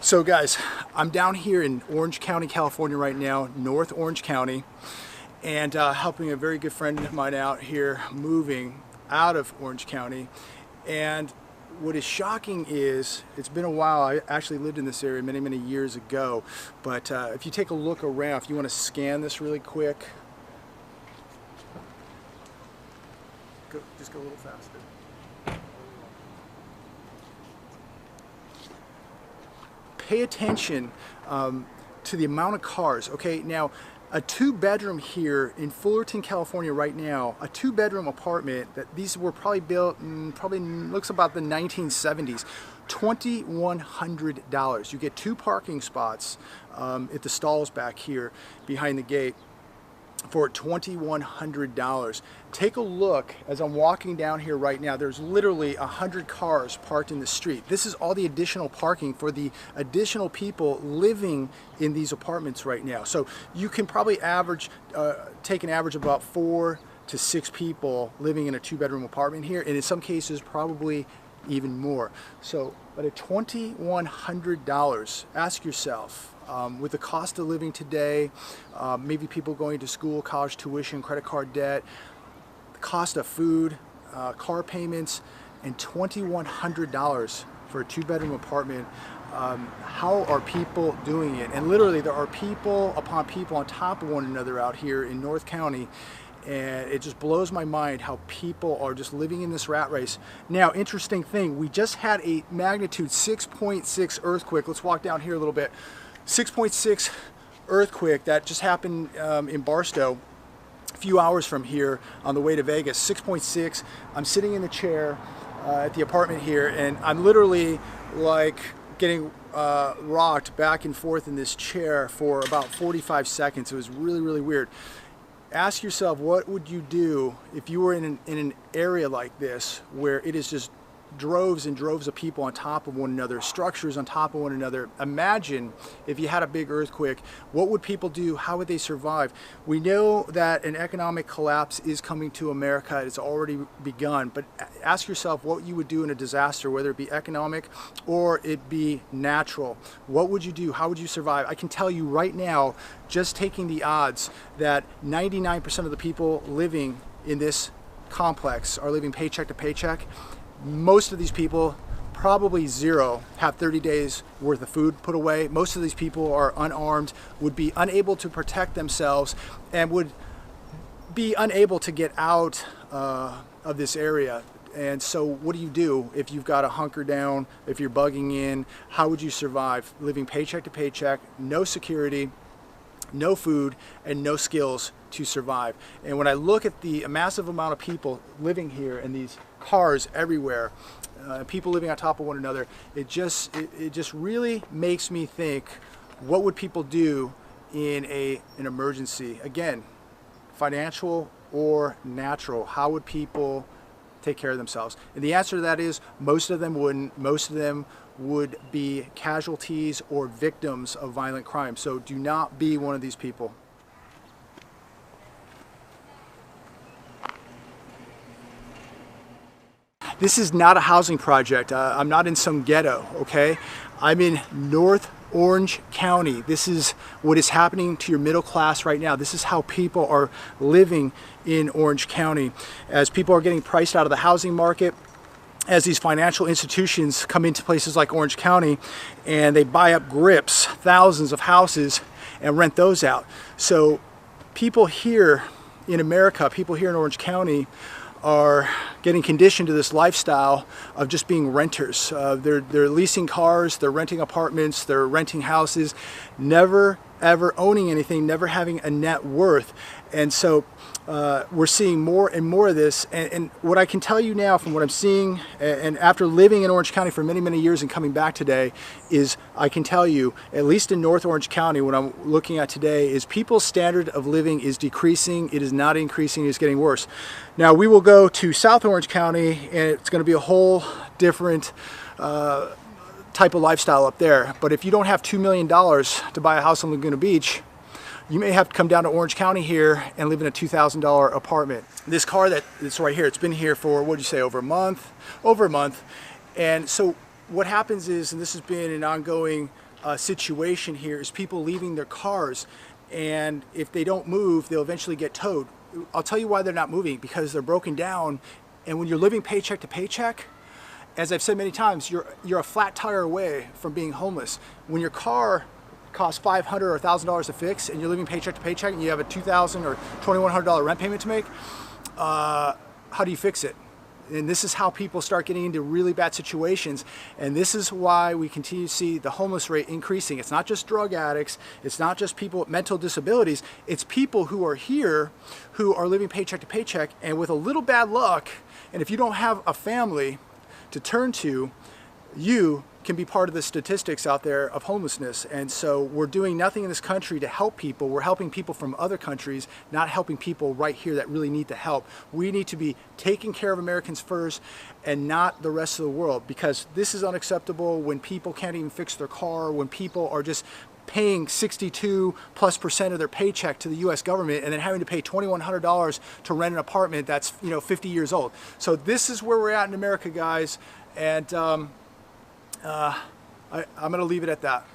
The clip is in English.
So guys, I'm down here in Orange County, California right now, North Orange County, and helping a very good friend of mine out here moving out of Orange County. And what is shocking is, it's been a while. I actually lived in this area many years ago, but if you take a look around, if you want to scan this really quick, just go a little faster. Pay attention to the amount of cars. Okay, now a two-bedroom here in Fullerton, California right now, a two-bedroom apartment, that these were probably built in, probably looks about the 1970s, $2,100. You get two parking spots at the stalls back here behind the gate for $2,100. Take a look as I'm walking down here right now. There's literally 100 cars parked in the street. This is all the additional parking for the additional people living in these apartments right now. So you can probably average, take an average of about 4 to 6 people living in a two-bedroom apartment here, and in some cases probably even more. So, but at $2,100, ask yourself, with the cost of living today, maybe people going to school, college tuition, credit card debt, the cost of food, car payments, and $2,100 for a two-bedroom apartment. How are people doing it? And literally there are people upon people on top of one another out here in North County. And it just blows my mind how people are just living in this rat race. Now, interesting thing, we just had a magnitude 6.6 earthquake. Let's walk down here a little bit. 6.6 earthquake that just happened in Barstow a few hours from here on the way to Vegas. 6.6. I'm sitting in the chair at the apartment here, and I'm literally like getting rocked back and forth in this chair for about 45 seconds. It was really weird. Ask yourself, what would you do if you were in an area like this where it is just droves and droves of people on top of one another, structures on top of one another. Imagine if you had a big earthquake, what would people do? How would they survive? We know that an economic collapse is coming to America. It's already begun, but ask yourself what you would do in a disaster, whether it be economic or it be natural. What would you do? How would you survive? I can tell you right now, just taking the odds, that 99% of the people living in this complex are living paycheck to paycheck. Most of these people, probably zero, have 30 days worth of food put away. Most of these people are unarmed, would be unable to protect themselves, and would be unable to get out of this area. And so what do you do if you've got to hunker down, if you're bugging in? How would you survive living paycheck to paycheck, no security, no food, and no skills to survive? And when I look at the massive amount of people living here and these cars everywhere, people living on top of one another, it just really makes me think, what would people do in an emergency? Again, financial or natural, how would people take care of themselves? And the answer to that is most of them wouldn't. Most of them would be casualties or victims of violent crime. So do not be one of these people. This is not a housing project. I'm not in some ghetto, okay? I'm in North Orange County. This is what is happening to your middle class right now. This is how people are living in Orange County. As people are getting priced out of the housing market, as these financial institutions come into places like Orange County and they buy up grips, thousands of houses, and rent those out. So people here in America, people here in Orange County, are getting conditioned to this lifestyle of just being renters. They're leasing cars, they're renting apartments, they're renting houses, never ever owning anything, never having a net worth. And so we're seeing more and more of this. And what I can tell you now from what I'm seeing, and after living in Orange County for many years and coming back today, is I can tell you, at least in North Orange County, what I'm looking at today is people's standard of living is decreasing. It is not increasing, it's getting worse. Now we will go to South Orange County, and it's going to be a whole different type of lifestyle up there. But if you don't have $2 million to buy a house on Laguna Beach, you may have to come down to Orange County here and live in a $2,000 apartment. This car that's right here, it's been here for, what did you say, over a month? Over a month. And so what happens is, and this has been an ongoing situation here is people leaving their cars, and if they don't move, they'll eventually get towed. I'll tell you why they're not moving: because they're broken down. And when you're living paycheck to paycheck, as I've said many times, you're a flat tire away from being homeless. When your car costs $500 or $1,000 to fix, and you're living paycheck to paycheck, and you have a $2,000 or $2,100 rent payment to make, how do you fix it? And this is how people start getting into really bad situations. And this is why we continue to see the homeless rate increasing. It's not just drug addicts. It's not just people with mental disabilities. It's people who are here who are living paycheck to paycheck, and with a little bad luck, and if you don't have a family to turn to, you can be part of the statistics out there of homelessness. And so we're doing nothing in this country to help people. We're helping people from other countries, not helping people right here that really need the help. We need to be taking care of Americans first and not the rest of the world, because this is unacceptable when people can't even fix their car, when people are just paying 62+% of their paycheck to the U.S. government and then having to pay $2,100 to rent an apartment that's 50 years old. So this is where we're at in America, guys, and I'm going to leave it at that.